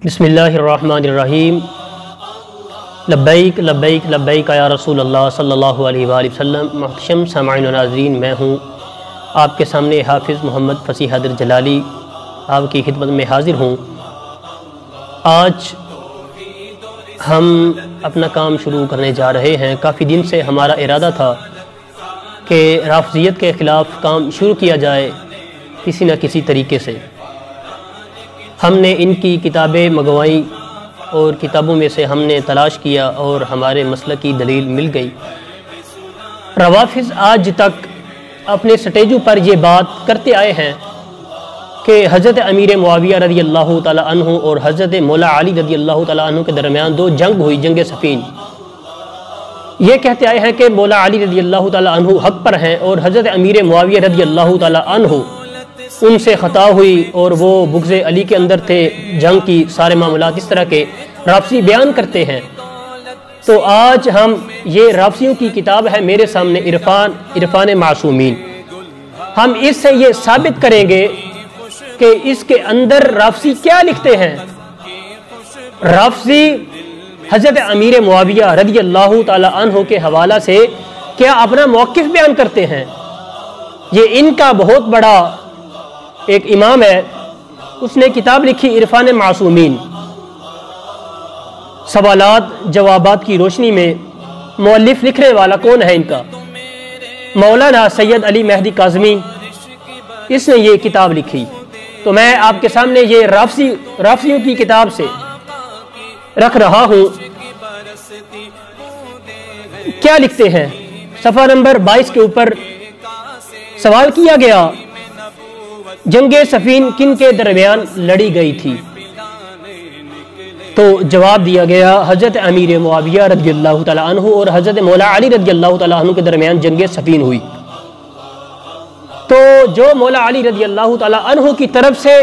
بسم اللہ الرحمن الرحیم لبیک لبیک لبیک یا رسول اللہ صلی اللہ علیہ وآلہ وسلم۔ محتشم سامعین و ناظرین، میں ہوں آپ کے سامنے حافظ محمد فصیح حیدر جلالی، آپ کی خدمت میں حاضر ہوں۔ آج ہم اپنا کام شروع کرنے جا رہے ہیں۔ کافی دن سے ہمارا ارادہ تھا کہ رافضیت کے خلاف کام شروع کیا جائے کسی نہ کسی طریقے سے۔ ہم نے ان کی کتابیں منگوائیں اور کتابوں میں سے ہم نے تلاش کیا اور ہمارے مسلک کی دلیل مل گئی۔ روافض آج تک اپنے سٹیجوں پر یہ بات کرتے آئے ہیں کہ حضرت امیر معاویہ رضی اللہ تعالیٰ عنہ اور حضرت مولا علی رضی اللہ تعالیٰ عنہ کے درمیان دو جنگ ہوئی، جنگ صفین۔ یہ کہتے آئے ہیں کہ مولا علی رضی اللہ تعالیٰ عنہ حق پر ہیں اور حضرت امیر معاویہ رضی اللہ تعالیٰ عنہ ان سے خطا ہوئی اور وہ بغض علی کے اندر تھے، جنگ کی سارے معاملات اس طرح کے رافضی بیان کرتے ہیں۔ تو آج ہم یہ رافضیوں کی کتاب ہے میرے سامنے، عرفان معصومین۔ ہم اس سے یہ ثابت کریں گے کہ اس کے اندر رافضی کیا لکھتے ہیں۔ رافضی حضرت امیر معاویہ رضی اللہ تعالی عنہ کے حوالہ سے کیا اپنا موقف بیان کرتے ہیں۔ یہ ان کا بہت بڑا ایک امام ہے، اس نے کتاب لکھی عرفان معصومین۔ سوالات جوابات کی روشنی میں مؤلف لکھنے والا کون ہے ان کا؟ مولانا سید علی مہدی کاظمی، اس نے یہ کتاب لکھی۔ تو میں آپ کے سامنے یہ رافضیوں کی کتاب سے رکھ رہا ہوں۔ کیا لکھتے ہیں؟ صفحہ نمبر 22 کے اوپر سوال کیا گیا، جنگ صفین کن کے درمیان لڑی گئی تھی؟ تو جواب دیا گیا، حضرت امیر معاویہ رضی اللہ تعالیٰ عنہ اور حضرت مولا علی رضی اللہ تعالیٰ عنہ کے درمیان جنگ صفین ہوئی۔ تو جو مولا علی رضی اللہ تعالیٰ عنہ کی طرف سے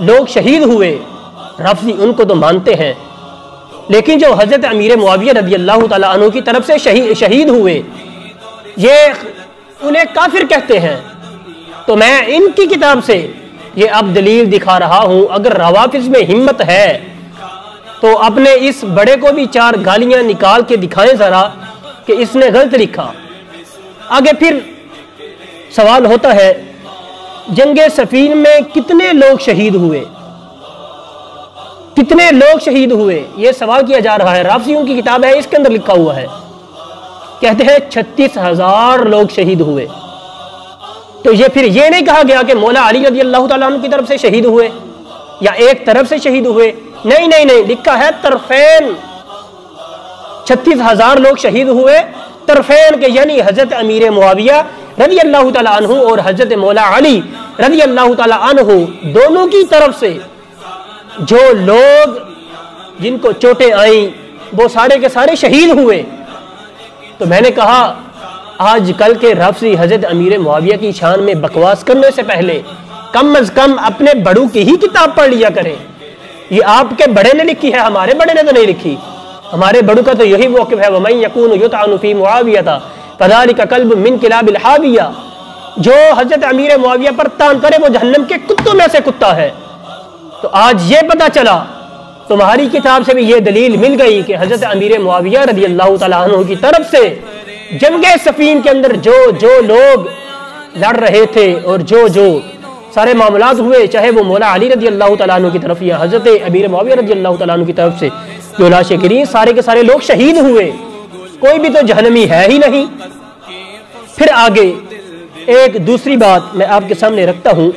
لوگ شہید ہوئے، رافضی ان کو تو مانتے ہیں، لیکن جو حضرت امیر معاویہ رضی اللہ تعالیٰ عنہ کی طرف سے شہید ہوئے، یہ انہیں کافر کہتے ہیں۔ تو میں ان کی کتاب سے یہ اب دلیل دکھا رہا ہوں۔ اگر روافض میں ہمت ہے تو اپنے اس بڑے کو بھی 4 گالیاں نکال کے دکھائیں ذرا کہ اس نے غلط لکھا۔ آگے پھر سوال ہوتا ہے، جنگ صفین میں کتنے لوگ شہید ہوئے؟ کتنے لوگ شہید ہوئے یہ سوال کیا جا رہا ہے۔ رافضیوں کی کتاب ہے، اس کے اندر لکھا ہوا ہے، کہتے ہیں 36,000 لوگ شہید ہوئے۔ تو یہ پھر یہ نہیں کہا گیا کہ مولا علی رضی اللہ تعالیٰ عنہ کی طرف سے شہید ہوئے یا ایک طرف سے شہید ہوئے، نہیں، لکھا ہے طرفین، 36,000 لوگ شہید ہوئے طرفین کے، یعنی حضرت امیر معاویہ رضی اللہ تعالیٰ عنہ اور حضرت مولا علی رضی اللہ تعالیٰ عنہ دونوں کی طرف سے جو لوگ جن کو چوٹیں آئیں وہ سارے کے سارے شہید ہوئے۔ تو میں نے کہا آج کل کے رافضی حضرت امیر معاویہ کی شان میں بکواس کرنے سے پہلے کم از کم اپنے بڑوں کی ہی کتاب پڑھ لیا کریں۔ یہ آپ کے بڑے نے لکھی ہے، ہمارے بڑے نے تو نہیں لکھی۔ ہمارے بڑوں کا تو یہی موقف ہے، وَمَن يَكُونُ يُطْعَنُ فِي مُعَاوِيَةَ فَذَلِكَ كَلْبٌ مِّن كِلَابِ الْحَاوِيَةِ، جو حضرت امیر معاویہ پر طعن کرے وہ جہنم کے کتوں میں سے کتا ہے۔ تو آج یہ پتہ چلا، تمہاری کتاب سے بھی یہ دلیل مل گئی کہ حضرت امیر معاویہ رضی اللہ تعالیٰ عنہ کی طرف سے جنگ صفین کے اندر جو لوگ لڑ رہے تھے اور جو سارے معاملات ہوئے، چاہے وہ مولا علی رضی اللہ تعالیٰ عنہ کی طرف یا حضرت امیر معاویہ رضی اللہ تعالیٰ عنہ کی طرف سے جو لاشیں گریں، سارے کے سارے لوگ شہید ہوئے، کوئی بھی تو جہنمی ہے ہی نہیں۔ پھر آگے ایک دوسری بات میں آپ کے سامنے رکھتا ہوں۔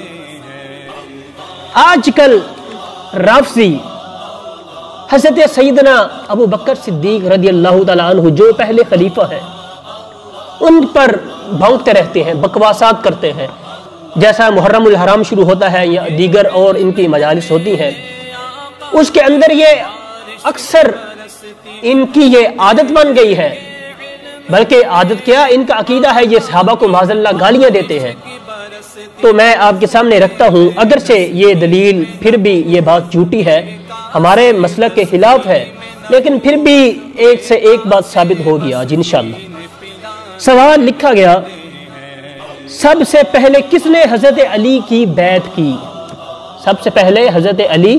آج کل رافضی حضرت سیدنا ابو بکر صدیق رضی اللہ تعالیٰ عنہ جو پہلے خلیفہ ہیں، ان پر بھونکتے رہتے ہیں، بکواسات کرتے ہیں۔ جیسا محرم الحرام شروع ہوتا ہے یا دیگر اور ان کی مجالس ہوتی ہیں، اس کے اندر یہ اکثر ان کی یہ عادت بن گئی ہے، بلکہ عادت کیا ان کا عقیدہ ہے، یہ صحابہ کو معاذ اللہ گالیاں دیتے ہیں۔ تو میں آپ کے سامنے رکھتا ہوں، اگرچہ یہ دلیل پھر بھی یہ بات جھوٹی ہے، ہمارے مسلک کے خلاف ہے، لیکن پھر بھی ایک سے ایک بات ثابت ہو گیا آج انشاءاللہ۔ سوال لکھا گیا، سب سے پہلے کس نے حضرت علی کی بیعت کی؟ سب سے پہلے حضرت علی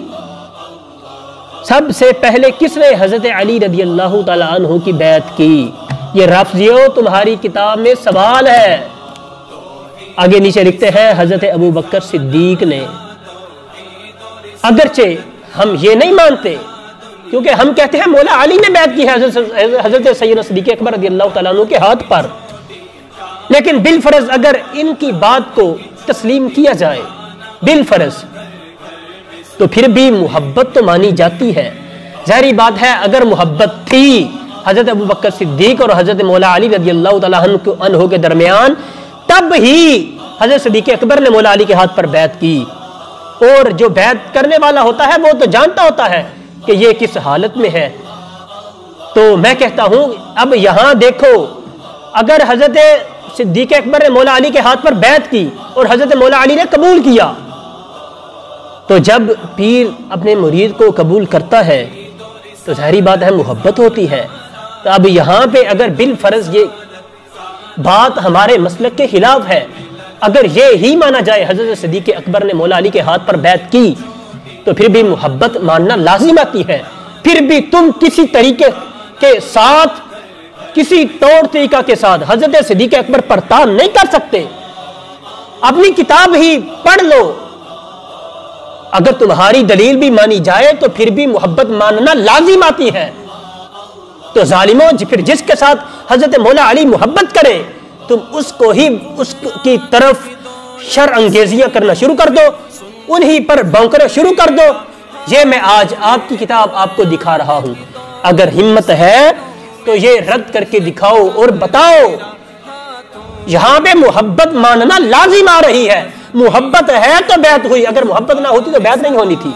سب سے پہلے کس نے حضرت علی رضی اللہ تعالیٰ عنہ کی بیعت کی؟ یہ رافضیو تمہاری کتاب میں سوال ہے۔ آگے نیچے لکھتے ہیں حضرت ابو بکر صدیق نے۔ اگرچہ ہم یہ نہیں مانتے، کیونکہ ہم کہتے ہیں مولا علی نے بیعت کی ہے حضرت سیدنا صدیق اکبر رضی اللہ تعالیٰ عنہ کے ہاتھ پر، لیکن بالفرض اگر ان کی بات کو تسلیم کیا جائے بالفرض، تو پھر بھی محبت تو مانی جاتی ہے۔ ظاہری بات ہے اگر محبت تھی حضرت ابو بکر صدیق اور حضرت مولا علی رضی اللہ تعالیٰ عنہ کے درمیان، تب ہی حضرت صدیق اکبر نے مولا علی کے ہاتھ پر بیعت کی، اور جو بیعت کرنے والا ہوتا ہے وہ تو جانتا ہوتا ہے کہ یہ کس حالت میں ہے۔ تو میں کہتا ہوں اب یہاں دیکھو، اگر حضرت صدیق اکبر نے مولا علی کے ہاتھ پر بیعت کی اور حضرت مولا علی نے قبول کیا، تو جب پیر اپنے مرید کو قبول کرتا ہے تو ظاہری بات ہے محبت ہوتی ہے۔ تو اب یہاں پہ اگر بالفرض یہ بات ہمارے مسلک کے خلاف ہے، اگر یہ ہی مانا جائے حضرت صدیق اکبر نے مولا علی کے ہاتھ پر بیعت کی، تو پھر بھی محبت ماننا لازم آتی ہے۔ پھر بھی تم کسی طریقے کے ساتھ، کسی طور طریقہ کے ساتھ حضرت صدیق اکبر پر تان نہیں کر سکتے۔ اپنی کتاب ہی پڑھ لو، اگر تمہاری دلیل بھی مانی جائے تو پھر بھی محبت ماننا لازم آتی ہے۔ تو ظالموں، پھر جس کے ساتھ حضرت مولا علی محبت کرے، تم اس کی طرف شر انگیزیاں کرنا شروع کر دو، انہی پر بونکنا شروع کر دو۔ یہ میں آج آپ کی کتاب آپ کو دکھا رہا ہوں، اگر ہمت ہے تو یہ رد کر کے دکھاؤ اور بتاؤ۔ یہاں پہ محبت ماننا لازم آ رہی ہے، محبت ہے تو بیعت ہوئی، اگر محبت نہ ہوتی تو بیعت نہیں ہونی تھی۔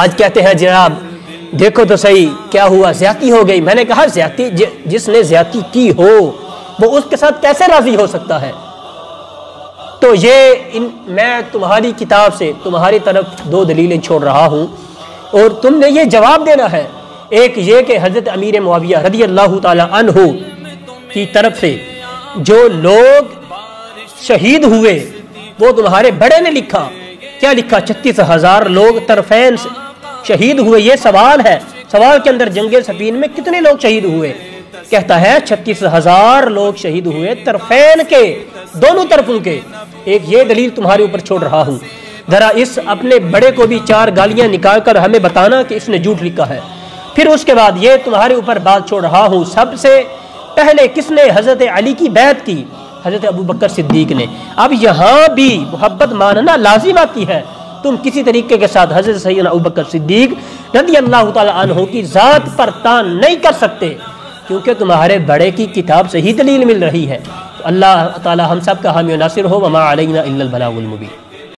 آج کہتے ہیں جناب دیکھو تو صحیح کیا ہوا، زیادتی ہو گئی۔ میں نے کہا زیادتی، جس نے زیادتی کی ہو وہ اس کے ساتھ کیسے راضی ہو سکتا ہے؟ تو میں تمہاری کتاب سے تمہاری طرف دو دلیلیں چھوڑ رہا ہوں، اور تم نے یہ جواب دینا ہے۔ ایک یہ کہ حضرت امیر معاویہ رضی اللہ تعالی عنہ کی طرف سے جو لوگ شہید ہوئے وہ تمہارے بڑے نے لکھا، کیا لکھا؟ 36,000 لوگ طرفین سے شہید ہوئے۔ یہ سوال ہے، سوال کے اندر جنگ صفین میں کتنے لوگ شہید ہوئے؟ کہتا ہے 36,000 لوگ شہید ہوئے طرفین کے، دونوں طرفوں کے۔ ایک یہ دلیل تمہارے اوپر چھوڑ رہا ہوں، ذرا اس اپنے بڑے کو بھی 4 گالیاں نکال کر ہمیں بتانا کہ اس نے جھوٹ لکھا ہے۔ پھر اس کے بعد یہ تمہارے اوپر بات چھوڑ رہا ہوں، سب سے پہلے کس نے حضرت علی کی بیعت کی؟ حضرت ابو بکر صدیق نے۔ اب یہاں بھی محبت ماننا لازم آتی ہے۔ تم کسی طریقے کے ساتھ حضرت سیدنا ابو بکر صدیق رضی اللہ تعالی عنہ کی ذات پر تان نہیں کر سکتے، کیونکہ تمہارے بڑے کی کتاب سے ہی دلیل مل رہی ہے۔ تو اللہ تعالی ہم سب کا حامی و ناصر ہو، وما علینا الا البلاغ المبین۔